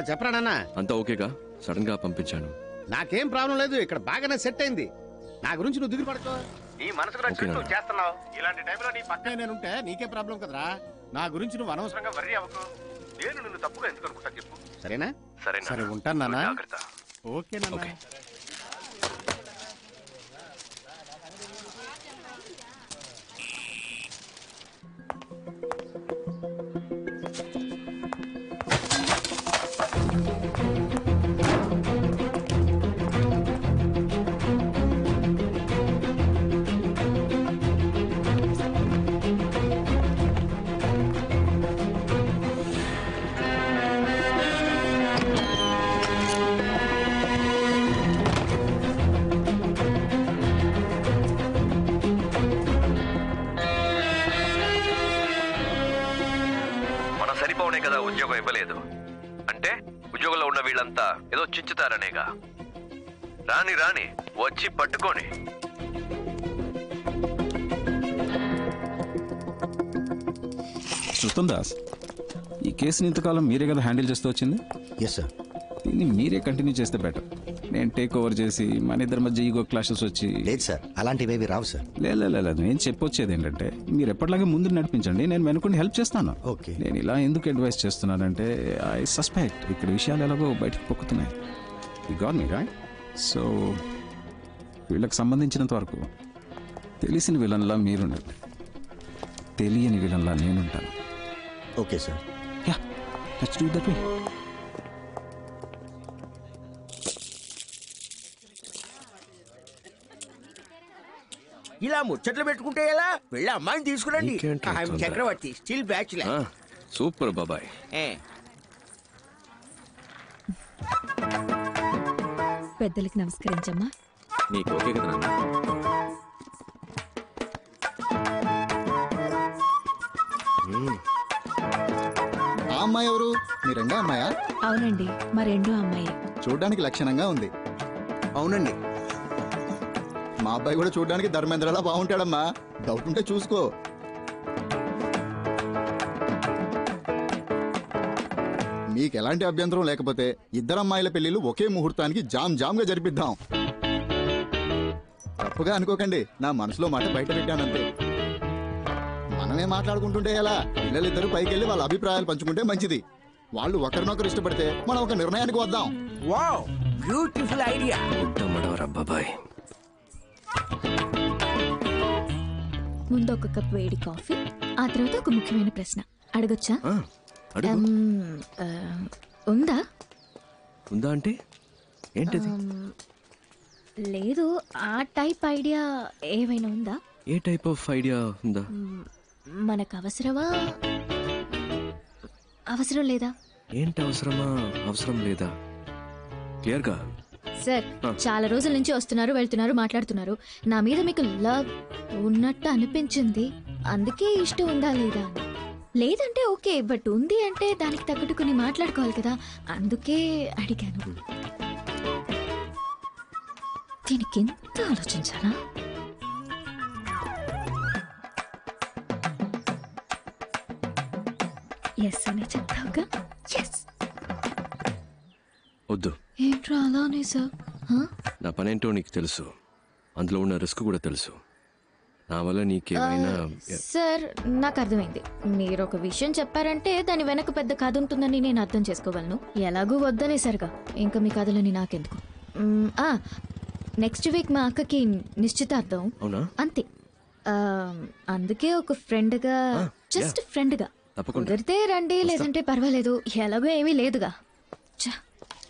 చెప్పరా నాన్న. అంతా ఓకేగా? సడన్ గా పంపించాను. నాకేం ప్రాబ్లం లేదు, ఇక్కడ బాగానే సెట్ అయింది. నా గురించి నువ్వు దిగులు పడుకో, నీ మనసుకు నచ్చినట్టు చేస్తున్నావు. ఇలాంటి టైంలో నీ పక్కనే నేనుంటే నీకే ప్రాబ్లం కదరా. నా గురించి నువ్వు అనవసరంగా వర్రీ అవ్వకు. నేను నిన్ను తప్పుగా ఎందుకు అనుకుంటా చెప్పు, సరేనా? సరే ఉంటాను నాన్న. ఓకే నాన్న. కదా ఉద్యోగం ఇవ్వలేదు అంటే ఉద్యోగంలో ఉన్న వీళ్ళంతా ఏదో చించుతారనేగా. రాని రాని వచ్చి పట్టుకొని. శృతం దాస్, ఈ కేసుని ఇంతకాలం మీరే కదా హ్యాండిల్ చేస్తూ వచ్చింది? Yes sir. దీన్ని మీరే కంటిన్యూ చేస్తే బెటర్. నేను టేక్ ఓవర్ చేసి మన ఇద్దరి మధ్య ఈగో క్లాషెస్ వచ్చి. లేదు సార్, అలాంటివేవి రావు సార్. లేదు, నేను చెప్పొచ్చేది ఏంటంటే మీరు ఎప్పటిలాగే ముందు నడిపించండి, నేను వెనుకొని హెల్ప్ చేస్తాను. ఓకే. నేను ఇలా ఎందుకు అడ్వైస్ చేస్తున్నానంటే ఐ సస్పెక్ట్ ఇక్కడ విషయాలు ఎలాగో బయటకు పొక్కుతున్నాయి. You got me right? So వీళ్ళకి సంబంధించినంత వరకు తెలిసిన విలన్లా మీరుండండి, తెలియని విలన్లా నేనుంటాను. Okay sir. Yeah, let's do that way. ఇలా ముచ్చట్లు పెట్టుకుంటే ఎలా? వెళ్ళి అమ్మాయిని తీసుకురండి. చక్రవర్తి స్టిల్ బ్యాచులర్. సూపర్ బాబాయ్. పెద్దలకి నమస్కరించమ్మా. నీకు ఓకే కదా నాన్న? ఆ అమ్మాయి ఎవరు? మీ రెండో అమ్మాయా? అవునండి, మా రెండో అమ్మాయి. చూడ్డానికి లక్షణంగా ఉంది. అవునండి, మా అబ్బాయి కూడా చూడడానికి ధర్మేంద్రలా బాగుంటాడమ్మా. డౌట్ ఉంటే చూసుకో. మీకు ఎలాంటి అభ్యంతరం లేకపోతే ఇద్దరు అమ్మాయిల పెళ్లిళ్ళు ఒకే ముహూర్తానికి జామ్ గా జరిపిద్దాం. తప్పుగా అనుకోకండి, నా మనసులో మాట బయట పెట్టానంతే. మనమే మాట్లాడుకుంటుంటే ఎలా? పిల్లలిద్దరూ పైకి వెళ్ళి వాళ్ళ అభిప్రాయాలు పంచుకుంటే మంచిది. వాళ్ళు ఒకరినొకరు ఇష్టపడితే మనం ఒక నిర్ణయానికి వద్దాం. Wow, beautiful idea. బాబాయ్, ముందు ఒక కప్ వేడి కాఫీ, ఆ తర్వాత ఒక ముఖ్యమైన ప్రశ్న అడగొచ్చా? ఉందా? ఉందా అంటే ఏంటిది? లేదు, ఆ టైప్ ఐడియా ఏమైనా ఉందా? ఏ టైప్ ఆఫ్ ఐడియా ఉందా? మనకు అవసరమా, అవసరం లేదా? ఏంటి అవసరమా, అవసరం లేదా? క్లియర్ గా సార్, చాలా రోజుల నుంచి వస్తున్నారు, వెళ్తున్నారు, మాట్లాడుతున్నారు. నా మీద మీకు లవ్ ఉన్నట్టు అనిపించింది, అందుకే ఇష్టం ఉందా లేదా అని. లేదంటే ఓకే, బట్ ఉంది అంటే దానికి తగ్గట్టు కొన్ని మాట్లాడుకోవాలి కదా, అందుకే అడిగాను. దీనికి ఎంత ఆలోచించాలా? ఎస్ అని చెప్తావుగా? ఎస్. వద్దు. ఏంట్రా అలానే సార్? నా పనేంటో నీకు తెలుసు, అందులో ఉన్న రిస్క్ కూడా తెలుసు. నా వల్ల నీకేమైనా. సార్, నాకు అర్థమైంది. మీరు ఒక విషయం చెప్పారంటే దాని వెనక పెద్ద కథ ఉంటుందని నేను అర్థం చేసుకోగలను. ఎలాగూ వద్దనేసరిగా ఇంకా మీ కథలని నాకెందుకు. నెక్స్ట్ వీక్ మా అక్కకి నిశ్చితార్థం. అవునా? అంతే. అందుకే ఒక ఫ్రెండ్గా, జస్ట్ ఫ్రెండ్గా కుదిరితే రండి, లేదంటే పర్వాలేదు, ఎలాగో ఏమీ లేదుగా.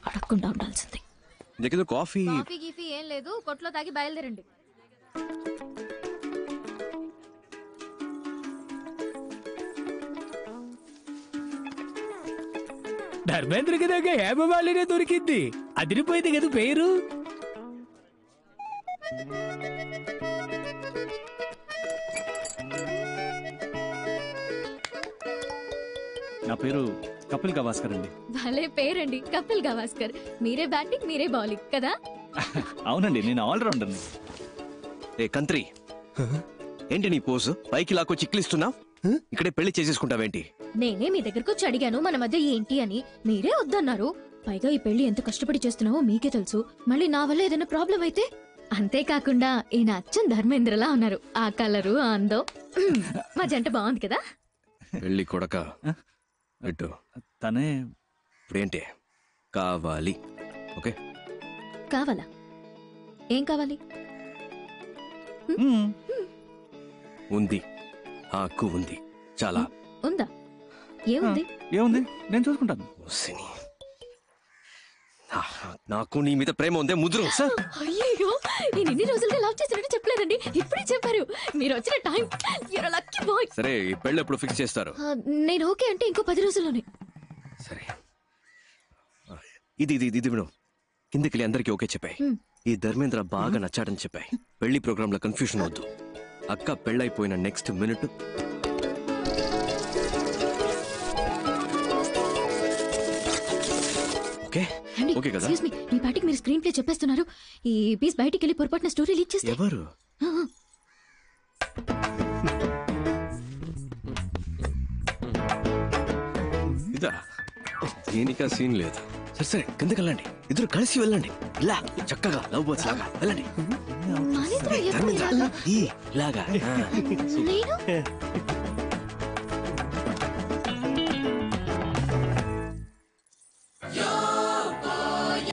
అడగకుండా ఉండాల్సింది. కాఫీ గీఫీ ఏం లేదు, కొట్లో తాగి బయలుదేరండి. ధర్మేంద్రకి దగ్గర హేమమాలినే దొరికింది, అదిరిపోయింది కదా పేరు. నా పేరు కపిల్ గవాస్కర్ అండి. భలే పేరండి, కపిల్ గవాస్కర్. మీరే బ్యాటింగ్, మీరే బౌలింగ్ కదా? అవునండి, నేను ఆల్రౌండర్. ఏ కంత్రి, ఏంటి నీ పోజు? పైకి లాక్కొచ్చి చిక్లిస్తున్నావు? ఇక్కడే పెళ్లి చేసేసుకుంటావేంటి? నేనే మీ దగ్గరకు వచ్చి అడిగాను మన మధ్య ఏంటి అని, మీరే వద్దన్నారు. పైగా ఈ పెళ్లి ఎంత కష్టపడి చేస్తున్నావో మీకే తెలుసు. మళ్ళీ నా వల్ల ఏదైనా ప్రాబ్లం అయితే. అంతేకాకుండా ఈయన అచ్చం ధర్మేంద్రలా ఉన్నారు. ఆ కలరు ఆ అందం మా జంట బాగుంది కదా. వెళ్ళి కొడక పెట్టు. తనే ఇప్పుడేంటి కావాలి? ఓకే, కావాలా? ఏం కావాలి? ఉంది, ఆ హక్కు ఉంది. చాలా ఉందా? ఏముంది? ఏముంది, నేను చూసుకుంటాను. వసిని, నాకు నీ మీద ప్రేమ ఉందే ముదురు. అయ్యో, నేను ఇన్ని రోజులుగా లవ్ చేసినట్టు చెప్పలేదండి, ఇప్పుడే చెప్పారు. మీరు వచ్చిన టైం యూర్ లక్కీ బాయ్. సరే, ఈ పెళ్ళి ఎప్పుడు ఫిక్స్ చేస్తారు? నేను ఓకే అంటే ఇంకో 10 రోజుల్లోనే. సరే, ఇది ఇది ఇది విను. కిందకి అందరికీ ఓకే చెప్పాయి. ఈ ధర్మేంద్ర బాగా నచ్చాడని చెప్పాయి. పెళ్లి ప్రోగ్రామ్ లో కన్ఫ్యూషన్ వద్దు. అక్క పెళ్ళైపోయిన నెక్స్ట్ మినిట్ ఓకే ఓకే కదా? ఎక్స్క్యూజ్ మీ, మీ పాటికి మీరు స్క్రీన్ ప్లే చెప్పేస్తున్నారు. ఈ పీస్ బయటికి వెళ్ళి పొరపాటున స్టోరీ లీక్ చేస్తే ఎవరు? ఇదా? దీనికా సీన్ లేదు. సరే సరే, కిందకి వెళ్ళండి. ఇద్దరు కలిసి వెళ్ళండి. ఇలా చక్కగా లవ్ బర్డ్స్ లాగా వెళ్ళండి. మనిద్దరం ఎప్పుడు ధర్మేంద్ర, ఇలాగా? ఇలాగా. నేను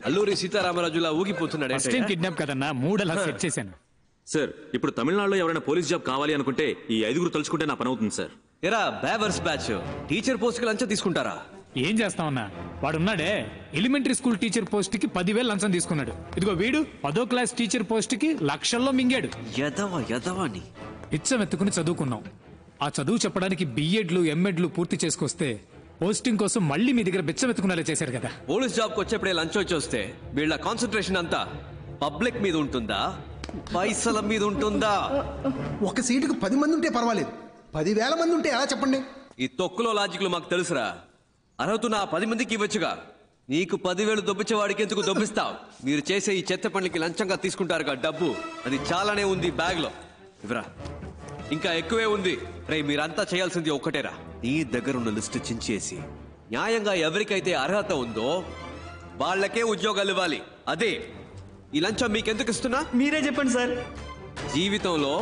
అల్లూరి సీతారామరాజులా ఊగిపోతున్నాడు. ఫస్ట్ టైం కిడ్నాప్ కదన్నా, మూడలా సెట్ చేశాను. సార్, ఇప్పుడు తమిళనాడులో ఎవరైనా పోలీస్ జాబ్ కావాలి అనుకుంటే ఈ 5 తలుచుకుంటే నా పని అవుతుంది సార్. ఎరా బేవర్స్ బ్యాచ్, టీచర్ పోస్ట్ కి లంచం తీసుకుంటారా? ఏం చేస్తామన్నా, వాడున్నాడే ఎలిమెంటరీ స్కూల్ టీచర్ పోస్ట్ కి 10,000 లంచం తీసుకున్నాడు. ఇదిగో వీడు 10వ క్లాస్ టీచర్ పోస్ట్ కి లక్షల్లో మింగాడు. యదవని ఇచ్చం ఎత్తుకుని చదువుకున్నాం. ఆ చదువు చెప్పడానికి బిఎడ్లు ఎంఎడ్లు పూర్తి చేసుకొస్తే పోస్టింగ్ కోసం మళ్ళీ మీ దగ్గర బిచ్చం ఎత్తుకునేలా చేశారు కదా. పోలీస్ జాబ్ కి వచ్చేప్పుడే లంచం వచ్చి వస్తే వీళ్ళ కాన్సన్ట్రేషన్ అంతా పబ్లిక్ మీద ఉంటుందా, పైసల మీద ఉంటుందా? ఒక సీటుకు 10 మంది ఉంటే పర్వాలేదు, 10,000 మంది ఉంటే ఎలా చెప్పండి? ఈ తొక్కులో లాజిక్లు మాకు తెలుసురా. అర్హత నా 10 మందికి ఇవ్వచ్చుగా. నీకు 10,000 దొబ్బించేవాడికి ఎందుకు దొబ్బిస్తావు? మీరు చేసే ఈ చెత్త పనులకి లంచంగా తీసుకుంటారుగా డబ్బు, అది చాలానే ఉంది బ్యాగ్ లో. ఇవరా, ఇంకా ఎక్కువే ఉంది. రే, మీరంతా చేయాల్సింది ఒక్కటేరా. నీ దగ్గరున్న లిస్టు చించేసి న్యాయంగా ఎవరికైతే అర్హత ఉందో వాళ్ళకే ఉద్యోగాలు ఇవ్వాలి. అదే ఈ లంచం మీకెందుకు ఇస్తున్నా? మీరే చెప్పండి సార్. జీవితంలో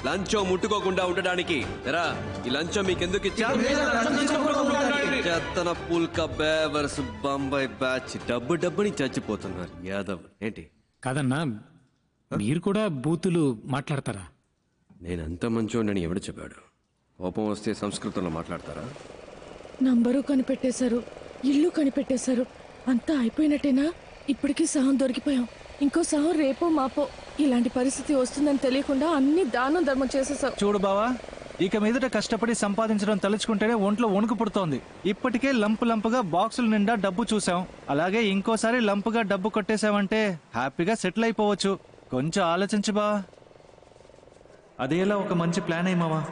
లంచం ముట్టుకోకుండా ఉండడానికి ఎరా ఈ లంచం మీకెందుకు ఇచ్చా? చెత్తన పుల్క బేవర్స్ బొంబాయి బ్యాచ్ డబ్బుని చచ్చిపోతున్నారు యాదవ్. ఏంటి కాదన్నా, మీరు కూడా బూతులు మాట్లాడతారా? నేనంత మంచోడని ఎవడు చెప్పాడు? కోపం వస్తే సంస్కృతంలో మాట్లాడతారా? నంబరు కనిపెట్టేశారు, ఇల్లు కనిపెట్టేశారు, అంతా అయిపోయినట్టేనా? ఇప్పటికీ సహం దొరికిపోయాం. ఇంకో సహం రేపో మాపో. ఇలాంటి పరిస్థితి వస్తుందని తెలియకుండా అన్ని దానం ధర్మం చేసేసావు. చూడు బావా, ఇక మీదట కష్టపడి సంపాదించడం తలుచుకుంటేనే ఒంట్లో వణుకు పుడుతోంది. ఇప్పటికే లంపుగా బాక్సుల నిండా డబ్బు చూసాం. అలాగే ఇంకోసారి లంపుగా డబ్బు కొట్టేశావంటే హ్యాపీగా సెటిల్ అయిపోవచ్చు. కొంచెం ఆలోచించు బా. అదేలా ఒక మంచి ప్లాన్ అయ్యి మావా.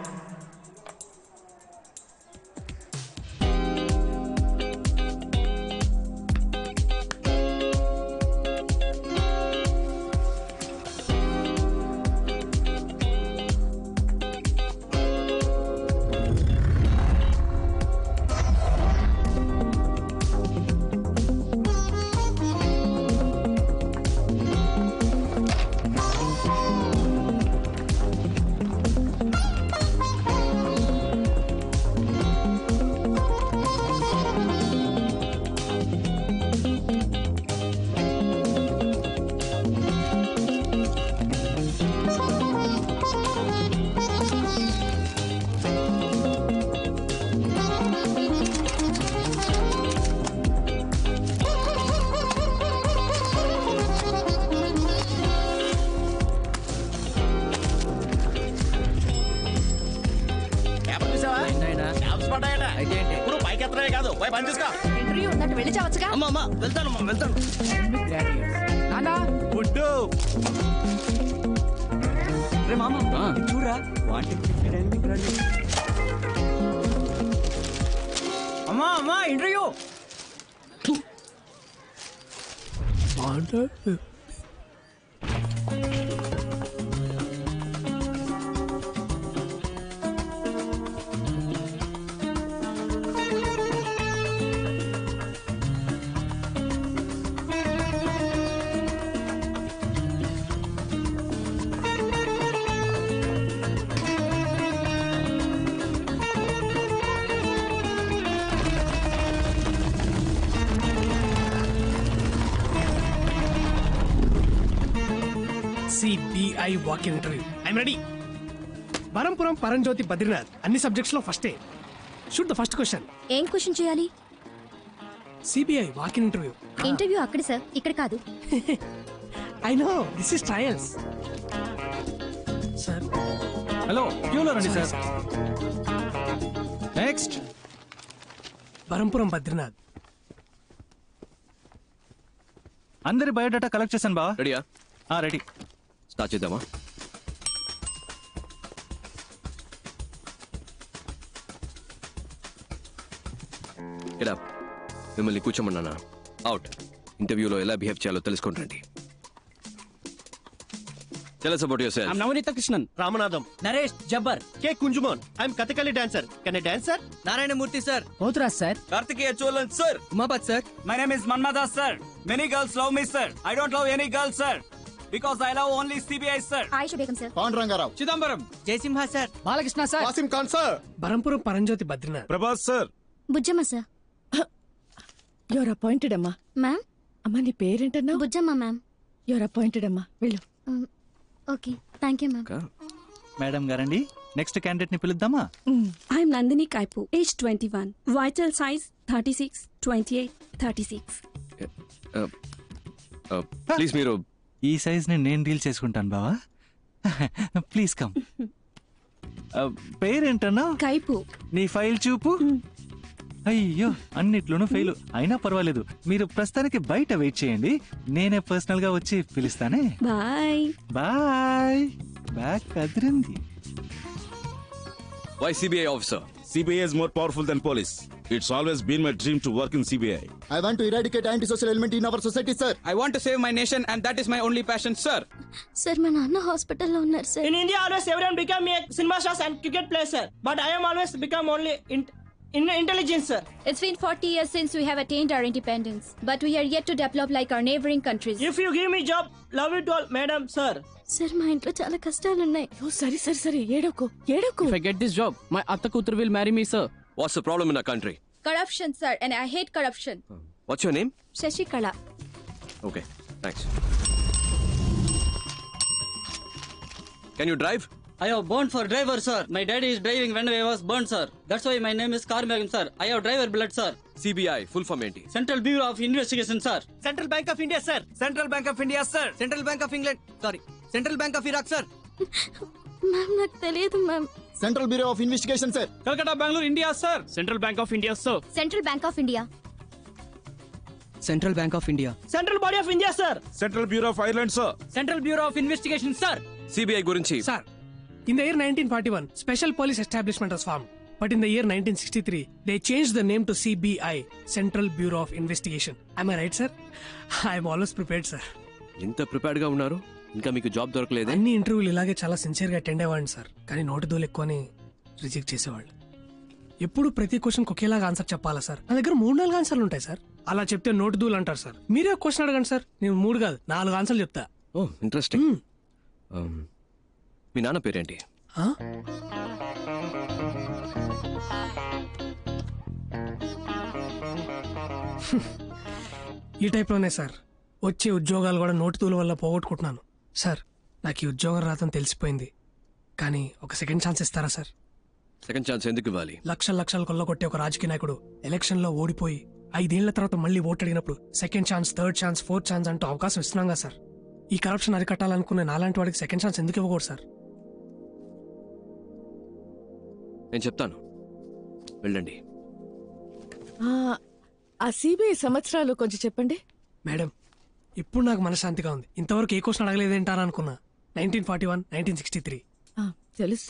ఇప్పుడు పైకి ఎత్తడమే కాదు, పోయి పని చూసుకో. ఇంటర్వ్యూ ఉన్నట్టు వెళ్ళి చావచ్చుగా. అమ్మా వెళ్తాను. రే మామ, చూడరా అమ్మా interview. CBI walk in interview. I'm ready. Barampuram Paranjyothi Badrinath అన్ని సబ్జెక్ట్స్ లో ఫస్టే. Shoot the first question. ఏం క్వశ్చన్ చేయాలి? CBI walk in interview. Interview అక్కడ సార్, ఇక్కడ కాదు. I know this is trials. Sir hello, క్యూలో రండి సార్. నెక్స్ట్. బరంపురం బద్రీనాథ్. అందరి బయోడేటా కలెక్ట్ చేశాను బావా. రెడీయా? రెడీ. స్టార్ట్ చేద్దామా? ఎడా మిమ్మల్ని కూర్చోమన్నానా? అవుట్. ఇంటర్వ్యూలో ఎలా బిహేవ్ చేయాలో తెలుసుకుంటండి. Tell us about yourself. I'm Navnita Krishnan. Ramanatham. Naresh Jabbar. K Kunjumon. I'm Kathakali dancer. Can I dance sir? Narayanamurthy sir. Pothras sir. Kartikeya Cholan sir. Umapat sir. My name is Manmada sir. Many girls love me sir. I don't love any girl sir. Because I love only CBI sir. Aisha Begum sir. Pandu Rangarao. Chidambaram. Jaisimha sir. Balakrishna sir. Wasim Khan sir. Barampuram Paranjyothi Badrinath. Prabhas sir. Bujjamma sir. Your appointed అమ్మా. Ma'am. అమ్మా నీ పేరేంటన్నా? Bujjamma ma'am. Your appointed అమ్మా, వెళ్ళు. Okay, thank you ma'am. Madam గారండి, next candidate ని పిలుద్దామా? I'm Nandini Kaipu, age 21, vital size 36, 28, 36. Please మీరు ఈ సైజ్ ని నేను డీల్ చేసుకుంటాను బావా. Please come. పేరేంటన్నా? కైపు. నీ ఫైల్ చూపు. అయ్యో, అన్నిట్లోనూ ఫెయిల్. అయినా పర్వాలేదు, మీరు ప్రస్తుతానికి బయట వెయిట్ చేయండి, నేనే పర్సనల్ గా వచ్చి పిలుస్తానే. Bye bye. బ్యాక్ కదిరింది. Why CBI officer? CBI is more powerful than police. It's always been my dream to work in CBI. I want to eradicate antisocial element in our society, sir. I want to save my nation and that is my only passion sir. Sir మా నాన్న హాస్పిటల్లో ఉన్నారు sir. In India always everyone become a cinema stars and cricket players sir. But I am always become only intelligence sir. It's been 40 years since we have attained our independence, but we are yet to develop like our neighboring countries. If you give me job, love it all madam sir. Sir మా ఇంట్లో చాలా కష్టాలు ఉన్నాయి. సరే సరే సరే, ఏడోకు ఏడోకు. If I get this job, my atta kutur will marry me sir. What's the problem in our country? Corruption sir, and I hate corruption. What's your name? Shashikala. Okay, thanks. Can you drive? I have born for driver sir. My daddy is driving when I was born sir. That's why my name is Karmagam sir. I have driver blood sir. CBI full form ఏంటి? Central Bureau of Investigation sir. Central Bank of India sir. Central Bank of India sir. Central Bank of England. Sorry. Central Bank of Iraq sir. Ma'am నాకు తెలియదు ma'am. Central bureau of investigation sir. Calcutta Bangalore India sir. Central Bank of India sir. Central bank of India. Central Bank of India. Central Body of India sir. Central Bureau of Ireland sir. Central Bureau of Investigation sir. CBI గురించి. Sir, in the year 1941, Special Police Establishment was formed. But in the year 1963, they changed the name to CBI, Central Bureau of Investigation. Am I right, sir? I am always prepared, sir. ఇంత prepared గా ఉన్నారు, ఇంకా మీకు job దొరకలేదే? అన్ని ఇంటర్వ్యూలు ఇలాగే చాలా sincere గా అటెండ్ అయ్యేవాడిని సార్, కానీ నోటి దూలు ఎక్కువని రిజెక్ట్ చేసేవాళ్ళు. ఎప్పుడు ప్రతి క్వశ్చన్ ఒకేలాగా ఆన్సర్ చెప్పాలా సార్? నా దగ్గర 3-4 ఆన్సర్లు ఉంటాయి సార్. అలా చెప్తే నోటి దూలు అంటారు సార్. మీరే క్వశ్చన్ అడగండి సార్, నేను 3 కాదు 4 ఆన్సర్లు చెప్తా. ఓ ఇంట్రెస్టింగ్. మీ నాన్న పేరేంటి? ఈ టైప్లోనే సార్ వచ్చే ఉద్యోగాలు కూడా నోటితూల వల్ల పోగొట్టుకుంటున్నాను సార్. నాకు ఈ ఉద్యోగం రాదని తెలిసిపోయింది, కానీ ఒక సెకండ్ ఛాన్స్ ఇస్తారా సార్? సెకండ్ ఛాన్స్ ఎందుకు ఇవ్వాలి? లక్షలు కొల్లగొట్టే ఒక రాజకీయ నాయకుడు ఎలక్షన్ లో ఓడిపోయి 5 ఏళ్ల తర్వాత మళ్ళీ ఓటు అడిగినప్పుడు second chance, third chance, fourth chance అంటూ అవకాశం ఇస్తున్నాగా సార్. ఈ కరప్షన్ అరికట్టాలనుకునే నాలాంటి వాడికి సెకండ్ ఛాన్స్ ఎందుకు ఇవ్వకూడదు సార్? నేను చెప్తాను, వెళ్ళండి. ఆ సిబిఐ సంవత్సరాలు కొంచెం చెప్పండి మేడం. ఇప్పుడు నాకు మనశ్శాంతిగా ఉంది. ఇంతవరకు ఏ క్వశ్చన్ అడగలేదేంటారా అనుకున్నా. 1941, 1963.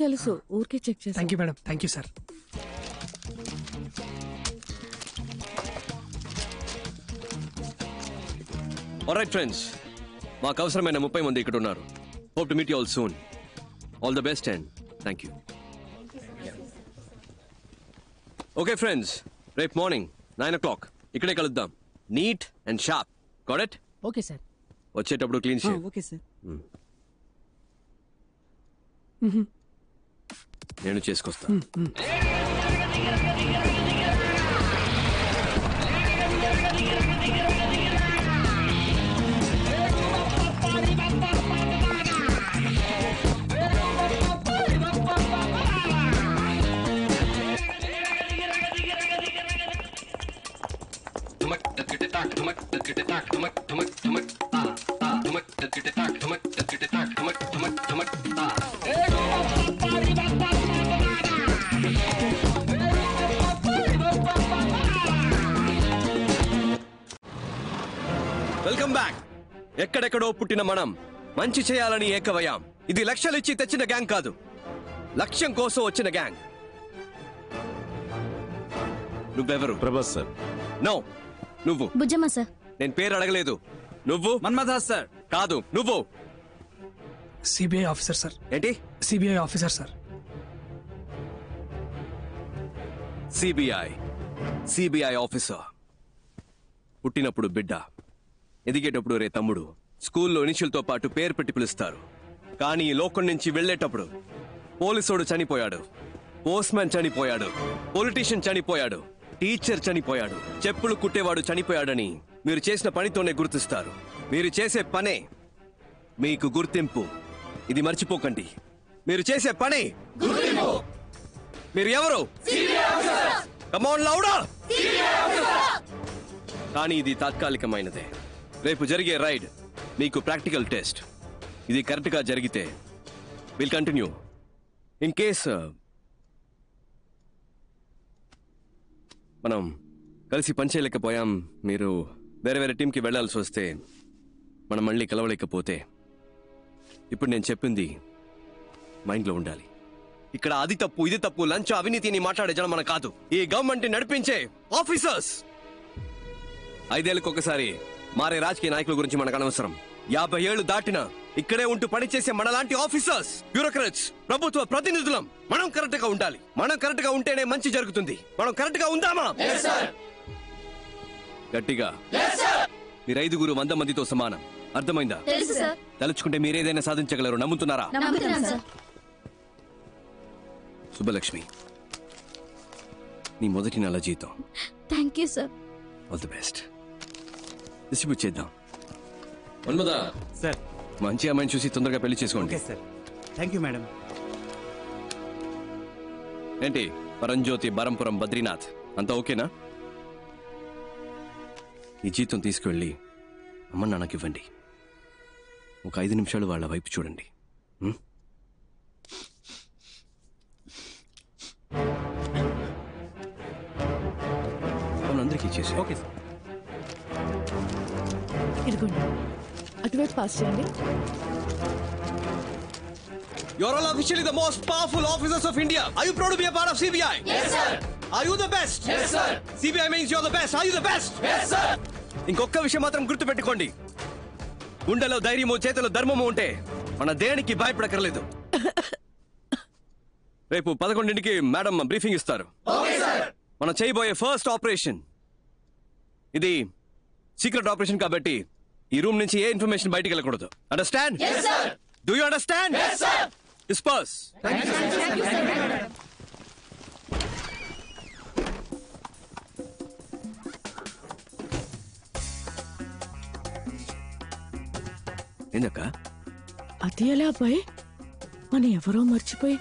తెలుసు, ఊరికే చెక్ చేసి. Thank you madam, thank you sir. Alright friends, మాకు అవసరమైన 30 మంది ఇక్కడ ఉన్నారు. Hope to meet you all soon. All the best and thank you. Okay friends, రేపు మార్నింగ్ 9 o'clock ఇక్కడే కలుద్దాం. Neat and sharp. Got it? Okay sir. వచ్చేటప్పుడు clean shave. Okay sir. నేను చేసుకొస్తా. Welcome back. ఎక్కడెక్కడో పుట్టిన మనం మంచి చేయాలని ఏకవయాం. ఇది లక్ష్యాలిచ్చి తెచ్చిన గ్యాంగ్ కాదు, లక్ష్యం కోసం వచ్చిన గ్యాంగ్. నువ్వెవరు? ప్రభాస్ సార్. నో, నువ్వు. బుజ్జమ్మ సార్. నేను పేరు అడగలేదు. నువ్వు? మన్మథాస్ సార్. కాదు, నువ్వు. CBI officer sir. ఏంటి? CBI officer sir. CBI officer. పుట్టినప్పుడు బిడ్డ, ఎదిగేటప్పుడు రే తమ్ముడు, స్కూల్లో ఇనిషియల్తో పాటు పేరు పెట్టి పిలుస్తారు. కానీ ఈ లోకం నుంచి వెళ్లేటప్పుడు పోలీసోడు చనిపోయాడు, పోస్ట్మ్యాన్ చనిపోయాడు, పొలిటీషియన్ చనిపోయాడు, టీచర్ చనిపోయాడు, చెప్పులు కుట్టేవాడు చనిపోయాడని మీరు చేసిన పనితోనే గుర్తిస్తారు. మీరు చేసే పనే మీకు గుర్తింపు. ఇది మర్చిపోకండి. మీరు చేసే పనే మీరు ఎవరు? Come on louder. కానీ ఇది తాత్కాలికమైనదే. రేపు జరిగే రైడ్ మీకు ప్రాక్టికల్ టెస్ట్. ఇది కరెక్ట్ గా జరిగితే విల్ కంటిన్యూ. ఇన్ కేస్ మనం కలిసి పనిచేయలేకపోయాం, మీరు వేరే వేరే టీంకి వెళ్లాల్సి వస్తే, మనం మళ్ళీ కలవలేకపోతే, ఇప్పుడు నేను చెప్పింది మైండ్లో ఉండాలి. ఇక్కడ అది తప్పు ఇది తప్పు, లంచ్ అవినీతిని మాట్లాడే జనం మన కాదు, ఈ గవర్నమెంట్ నడిపించే ఆఫీసర్స్. 5 ఏళ్ళకి ఒకసారి మారే రాజకీయ నాయకుల గురించి మనకు అనవసరం. 50 ఏళ్లు దాటినా ఇక్కడే ఉంటూ పనిచేసే మనలాంటి ఆఫీసర్స్, బ్యూరోక్రాట్స్, ప్రభుత్వ ప్రతినిధులం మనం కరెక్ట్ గా ఉండాలి. మనం కరెక్ట్ గా ఉంటేనే మంచి జరుగుతుంది. మనం కరెక్ట్ గా ఉందామా? గట్టిగా. మీరు 5 100 మందితో సమానం. అర్థమైందా? తలుచుకుంటే మీరేదైనా సాధించగలరు. నమ్ముతున్నారా? శుభలక్ష్మి, నీ మొదటి నెల జీతం. Thank you sir. All the best. Distribute చేద్దాం. మన్మథ సార్, మంచి అమ్మాయిని చూసి తొందరగా పెళ్లి చేసుకోండి. సార్. Thank you madam. ఏంటి పరంజ్యోతి, బరంపురం, బద్రీనాథ్ అంతా ఓకేనా? ఈ జీతం తీసుకువెళ్ళి అమ్మ నాన్నకి ఇవ్వండి. ఒక 5 నిమిషాలు వాళ్ళ వైపు చూడండి. అందరికీ ఇచ్చేసి. Okay sir. ఇదిగోండి, అటువైపు పాస్ చేయండి. You are all officially the most powerful officers of India. Are you proud to be a part of CBI? Yes, sir. Are you the best? Yes, sir. CBI means you're the best. Are you the best? Yes, sir. ఇంకొక విషయం మాత్రం గుర్తుపెట్టుకోండి, గుండెలో ధైర్యము, చేతిలో ధర్మము ఉంటే మన దేనికి భయపడకర్లేదు. రేపు 11ంటికి మేడం బ్రీఫింగ్ ఇస్తారు. మనం చేయబోయే ఫస్ట్ ఆపరేషన్ ఇది సీక్రెట్ ఆపరేషన్ కాబట్టి ఈ రూమ్ నుంచి ఏ ఇన్ఫర్మేషన్ బయటికి వెళ్ళకూడదు. Understand? Do you understand? Disperse. ఏందక్క? అది ఎలా అబ్బాయి? మన ఎవరో మర్చిపోయి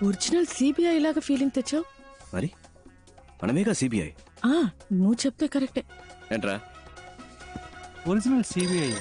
ఒరిజినల్ సిబిఐ లాగా ఫీలింగ్ తెచ్చావు. మరి మనమేగా సిబిఐ. నువ్వు చెప్తే కరెక్టే. ఏంట్రా? Original CBI